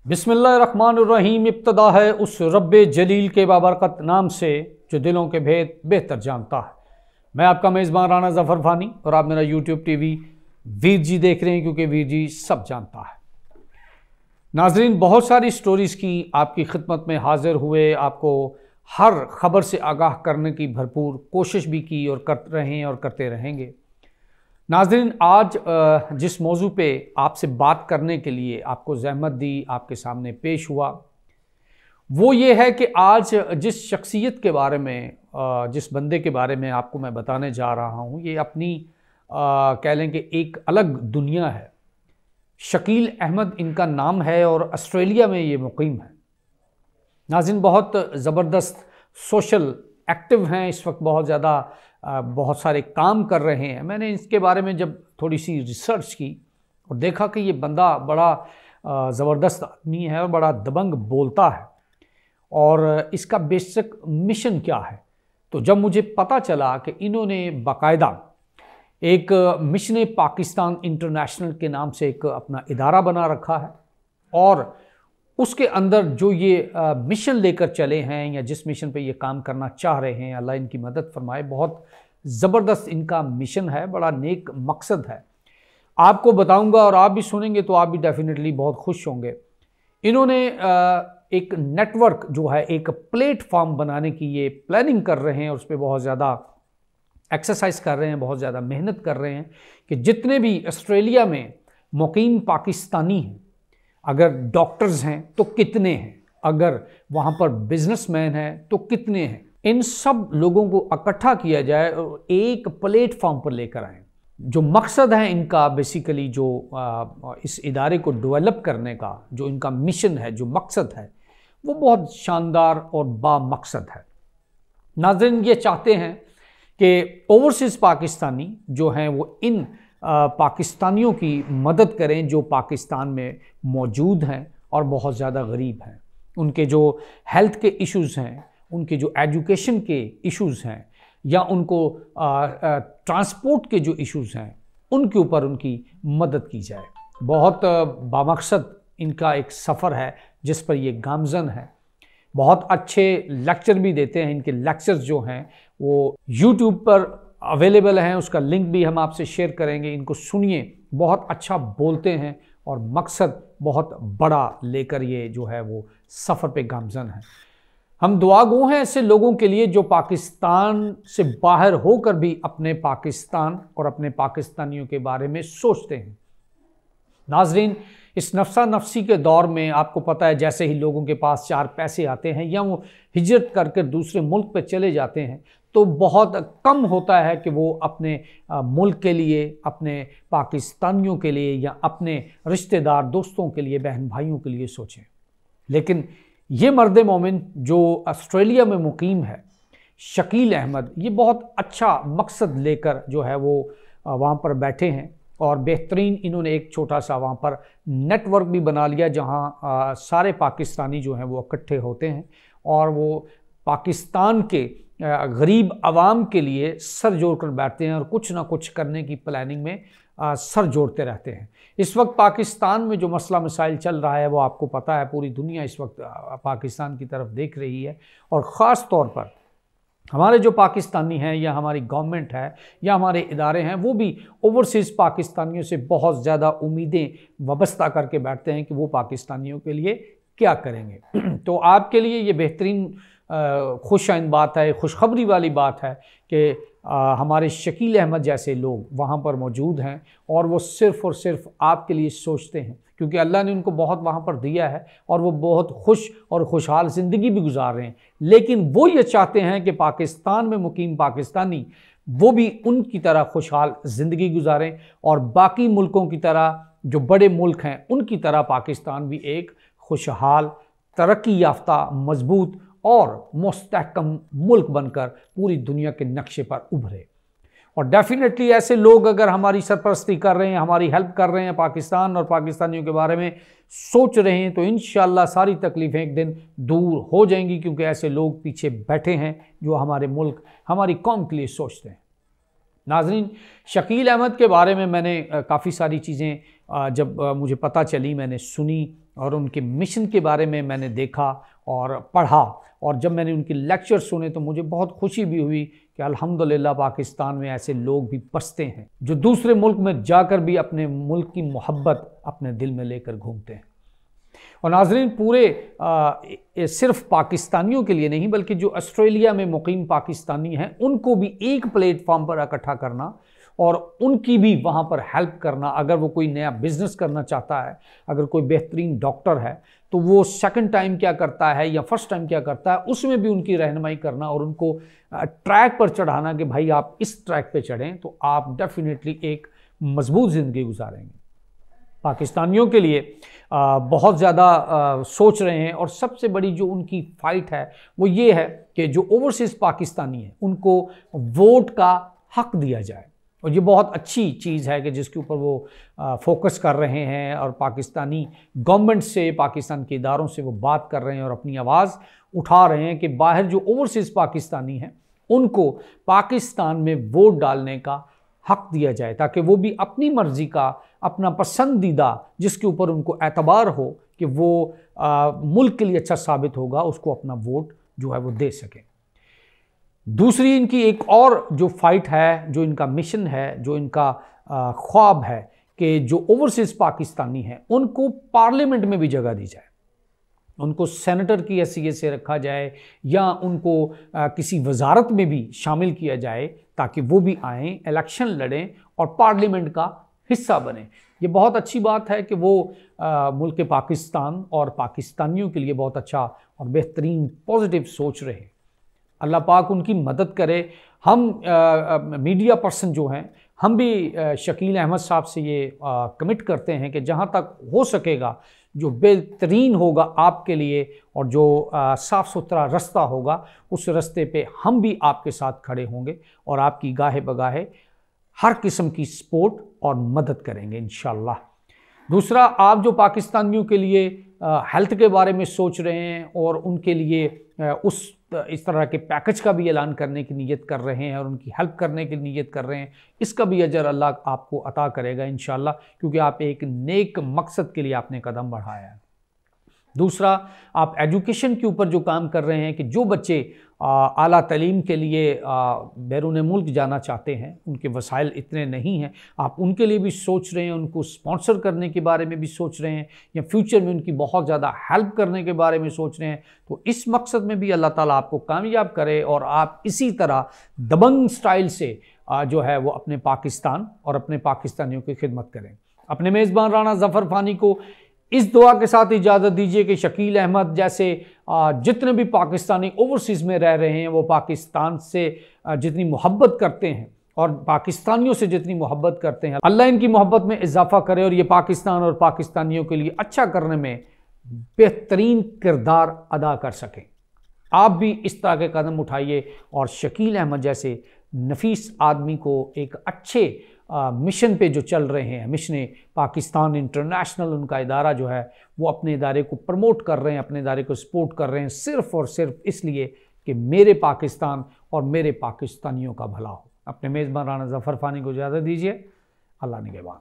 बिस्मिल्लाहिर्रहमानिर्रहीम। इब्तदा है उस रब्बे जलील के बाबरकत नाम से जो दिलों के भेद बेहतर जानता है। मैं आपका मेज़बान राना ज़फ़र फ़ानी और आप मेरा यूट्यूब टीवी वीर जी देख रहे हैं, क्योंकि वीर जी सब जानता है। नाजरीन, बहुत सारी स्टोरीज़ की आपकी खिदमत में हाजिर हुए, आपको हर खबर से आगाह करने की भरपूर कोशिश भी की और करते रहे हैं और करते रहेंगे। नाज़रीन, आज जिस मौजू पे आपसे बात करने के लिए आपको ज़हमत दी, आपके सामने पेश हुआ, वो ये है कि आज जिस शख्सियत के बारे में, जिस बंदे के बारे में आपको मैं बताने जा रहा हूँ, ये अपनी कह लें कि एक अलग दुनिया है। शकील अहमद इनका नाम है और ऑस्ट्रेलिया में ये मुकीम है। नाज़रीन, बहुत ज़बरदस्त सोशल एक्टिव हैं इस वक्त, बहुत ज़्यादा बहुत सारे काम कर रहे हैं। मैंने इसके बारे में जब थोड़ी सी रिसर्च की और देखा कि ये बंदा बड़ा ज़बरदस्त आदमी है और बड़ा दबंग बोलता है और इसका बेसिक मिशन क्या है, तो जब मुझे पता चला कि इन्होंने बाकायदा एक मिशन पाकिस्तान इंटरनेशनल के नाम से एक अपना इदारा बना रखा है और उसके अंदर जो ये मिशन लेकर चले हैं या जिस मिशन पे ये काम करना चाह रहे हैं, अल्लाह इनकी मदद फरमाए, बहुत ज़बरदस्त इनका मिशन है, बड़ा नेक मकसद है। आपको बताऊंगा और आप भी सुनेंगे तो आप भी डेफिनेटली बहुत खुश होंगे। इन्होंने एक नेटवर्क जो है, एक प्लेटफॉर्म बनाने की ये प्लानिंग कर रहे हैं और उस पर बहुत ज़्यादा एक्सरसाइज कर रहे हैं, बहुत ज़्यादा मेहनत कर रहे हैं कि जितने भी ऑस्ट्रेलिया में मुकीम पाकिस्तानी हैं, अगर डॉक्टर्स हैं तो कितने हैं, अगर वहाँ पर बिजनेसमैन हैं तो कितने हैं, इन सब लोगों को इकट्ठा किया जाए और एक प्लेटफॉर्म पर लेकर आए। जो मकसद है इनका, बेसिकली जो इस इदारे को डेवलप करने का जो इनका मिशन है, जो मकसद है, वो बहुत शानदार और बामकसद है। नाज़रीन, ये चाहते हैं कि ओवरसीज़ पाकिस्तानी जो हैं वो इन पाकिस्तानियों की मदद करें जो पाकिस्तान में मौजूद हैं और बहुत ज़्यादा गरीब हैं। उनके जो हेल्थ के इश्यूज़ हैं, उनके जो एजुकेशन के इश्यूज़ हैं, या उनको ट्रांसपोर्ट के जो इश्यूज़ हैं, उनके ऊपर उनकी मदद की जाए। बहुत बामकसद इनका एक सफ़र है जिस पर ये गामज़न है। बहुत अच्छे लेक्चर भी देते हैं। इनके लेक्चर्स जो हैं वो यूट्यूब पर अवेलेबल हैं, उसका लिंक भी हम आपसे शेयर करेंगे। इनको सुनिए, बहुत अच्छा बोलते हैं और मकसद बहुत बड़ा लेकर ये जो है वो सफ़र पे गामज़न है। हम दुआ गो हैं ऐसे लोगों के लिए जो पाकिस्तान से बाहर होकर भी अपने पाकिस्तान और अपने पाकिस्तानियों के बारे में सोचते हैं। नाजरीन, इस नफ्सा नफसी के दौर में आपको पता है, जैसे ही लोगों के पास चार पैसे आते हैं या वो हिजरत करके दूसरे मुल्क पे चले जाते हैं, तो बहुत कम होता है कि वो अपने मुल्क के लिए, अपने पाकिस्तानियों के लिए या अपने रिश्तेदार दोस्तों के लिए, बहन भाइयों के लिए सोचें। लेकिन ये मर्द मोमिन जो ऑस्ट्रेलिया में मुकीम है, शकील अहमद, ये बहुत अच्छा मकसद लेकर जो है वो वहाँ पर बैठे हैं और बेहतरीन इन्होंने एक छोटा सा वहाँ पर नेटवर्क भी बना लिया जहाँ सारे पाकिस्तानी जो हैं वो इकट्ठे होते हैं और वो पाकिस्तान के गरीब आवाम के लिए सर जोड़ कर बैठते हैं और कुछ ना कुछ करने की प्लानिंग में सर जोड़ते रहते हैं। इस वक्त पाकिस्तान में जो मसला मसाइल चल रहा है वो आपको पता है, पूरी दुनिया इस वक्त पाकिस्तान की तरफ देख रही है और ख़ास तौर पर हमारे जो पाकिस्तानी हैं या हमारी गवर्नमेंट है या हमारे इदारे हैं, वो भी ओवरसीज़ पाकिस्तानियों से बहुत ज़्यादा उम्मीदें वाबस्ता करके बैठते हैं कि वो पाकिस्तानियों के लिए क्या करेंगे। तो आपके लिए ये बेहतरीन खुशाइन बात है, खुशखबरी वाली बात है कि हमारे शकील अहमद जैसे लोग वहाँ पर मौजूद हैं और वो सिर्फ़ और सिर्फ आपके लिए सोचते हैं, क्योंकि अल्लाह ने उनको बहुत वहाँ पर दिया है और वो बहुत खुश और खुशहाल ज़िंदगी भी गुजार रहे हैं। लेकिन वो ये चाहते हैं कि पाकिस्तान में मुकीम पाकिस्तानी वो भी उनकी तरह खुशहाल ज़िंदगी गुजारें और बाकी मुल्कों की तरह, जो बड़े मुल्क हैं, उनकी तरह पाकिस्तान भी एक खुशहाल, तरक्की याफ्ता, मजबूत और मुस्तहकम मुल्क बनकर पूरी दुनिया के नक्शे पर उभरे। और डेफिनेटली ऐसे लोग अगर हमारी सरपरस्ती कर रहे हैं, हमारी हेल्प कर रहे हैं, पाकिस्तान और पाकिस्तानियों के बारे में सोच रहे हैं, तो इंशाअल्लाह सारी तकलीफ़ें एक दिन दूर हो जाएंगी, क्योंकि ऐसे लोग पीछे बैठे हैं जो हमारे मुल्क, हमारी कौम के लिए सोचते हैं। नाज़रीन, शकील अहमद के बारे में मैंने काफ़ी सारी चीज़ें जब मुझे पता चली, मैंने सुनी और उनके मिशन के बारे में मैंने देखा और पढ़ा, और जब मैंने उनके लेक्चर सुने तो मुझे बहुत खुशी भी हुई कि अल्हम्दुलिल्लाह पाकिस्तान में ऐसे लोग भी बसते हैं जो दूसरे मुल्क में जाकर भी अपने मुल्क की मोहब्बत अपने दिल में लेकर घूमते हैं। और नाज़रीन, पूरे सिर्फ पाकिस्तानियों के लिए नहीं बल्कि जो ऑस्ट्रेलिया में मुकीम पाकिस्तानी हैं उनको भी एक प्लेटफॉर्म पर इकट्ठा करना और उनकी भी वहाँ पर हेल्प करना। अगर वो कोई नया बिजनेस करना चाहता है, अगर कोई बेहतरीन डॉक्टर है, तो वो सेकंड टाइम क्या करता है या फर्स्ट टाइम क्या करता है, उसमें भी उनकी रहनुमाई करना और उनको ट्रैक पर चढ़ाना कि भाई आप इस ट्रैक पे चढ़ें तो आप डेफिनेटली एक मजबूत ज़िंदगी गुजारेंगे। पाकिस्तानियों के लिए बहुत ज़्यादा सोच रहे हैं, और सबसे बड़ी जो उनकी फ़ाइट है वो ये है कि जो ओवरसीज़ पाकिस्तानी हैं उनको वोट का हक़ दिया जाए। और ये बहुत अच्छी चीज़ है कि जिसके ऊपर वो फोकस कर रहे हैं और पाकिस्तानी गवर्नमेंट से, पाकिस्तान के इदारों से वो बात कर रहे हैं और अपनी आवाज़ उठा रहे हैं कि बाहर जो ओवरसीज़ पाकिस्तानी हैं उनको पाकिस्तान में वोट डालने का हक़ दिया जाए, ताकि वो भी अपनी मर्ज़ी का, अपना पसंदीदा, जिसके ऊपर उनको एतबार हो कि वो मुल्क के लिए अच्छा साबित होगा, उसको अपना वोट जो है वो दे सकें। दूसरी इनकी एक और जो फाइट है, जो इनका मिशन है, जो इनका ख्वाब है कि जो ओवरसीज़ पाकिस्तानी हैं उनको पार्लियामेंट में भी जगह दी जाए, उनको सेनेटर की हैसियत से रखा जाए या उनको किसी वजारत में भी शामिल किया जाए ताकि वो भी आएँ, इलेक्शन लड़ें और पार्लियामेंट का हिस्सा बने। ये बहुत अच्छी बात है कि वो मुल्क पाकिस्तान और पाकिस्तानियों के लिए बहुत अच्छा और बेहतरीन पॉजिटिव सोच रहे हैं। अल्लाह पाक उनकी मदद करे। हम मीडिया पर्सन जो हैं, हम भी शकील अहमद साहब से ये कमिट करते हैं कि जहाँ तक हो सकेगा जो बेहतरीन होगा आपके लिए और जो साफ़ सुथरा रास्ता होगा, उस रास्ते पे हम भी आपके साथ खड़े होंगे और आपकी गाहे बगाहे हर किस्म की सपोर्ट और मदद करेंगे इंशाअल्लाह। दूसरा, आप जो पाकिस्तानियों के लिए हेल्थ के बारे में सोच रहे हैं और उनके लिए इस तरह के पैकेज का भी ऐलान करने की नीयत कर रहे हैं और उनकी हेल्प करने की नीयत कर रहे हैं, इसका भी अजर अल्लाह आपको अता करेगा इंशाअल्लाह, क्योंकि आप एक नेक मकसद के लिए आपने कदम बढ़ाया है। दूसरा, आप एजुकेशन के ऊपर जो काम कर रहे हैं कि जो बच्चे आला तालीम के लिए बैरून मुल्क जाना चाहते हैं, उनके वसाइल इतने नहीं हैं, आप उनके लिए भी सोच रहे हैं, उनको स्पॉन्सर करने के बारे में भी सोच रहे हैं या फ्यूचर में उनकी बहुत ज़्यादा हेल्प करने के बारे में सोच रहे हैं, तो इस मकसद में भी अल्लाह ताला आपको कामयाब करे और आप इसी तरह दबंग स्टाइल से जो है वो अपने पाकिस्तान और अपने पाकिस्तानियों की खिदमत करें। अपने मेज़बान राना ज़फ़र फ़ानी को इस दुआ के साथ इजाज़त दीजिए कि शकील अहमद जैसे जितने भी पाकिस्तानी ओवरसीज़ में रह रहे हैं वो पाकिस्तान से जितनी मोहब्बत करते हैं और पाकिस्तानियों से जितनी मोहब्बत करते हैं, अल्लाह इनकी मोहब्बत में इजाफ़ा करे और ये पाकिस्तान और पाकिस्तानियों के लिए अच्छा करने में बेहतरीन किरदार अदा कर सकें। आप भी इस तरह के कदम उठाइए और शकील अहमद जैसे नफीस आदमी को एक अच्छे मिशन पे जो चल रहे हैं, मिशन पाकिस्तान इंटरनेशनल, उनका इदारा जो है वो अपने इदारे को प्रमोट कर रहे हैं, अपने इदारे को सपोर्ट कर रहे हैं सिर्फ़ और सिर्फ इसलिए कि मेरे पाकिस्तान और मेरे पाकिस्तानियों का भला हो। अपने मेज़बान राना ज़फ़र फ़ानी को इजाज़त दीजिए। अल्लाह निगहबान।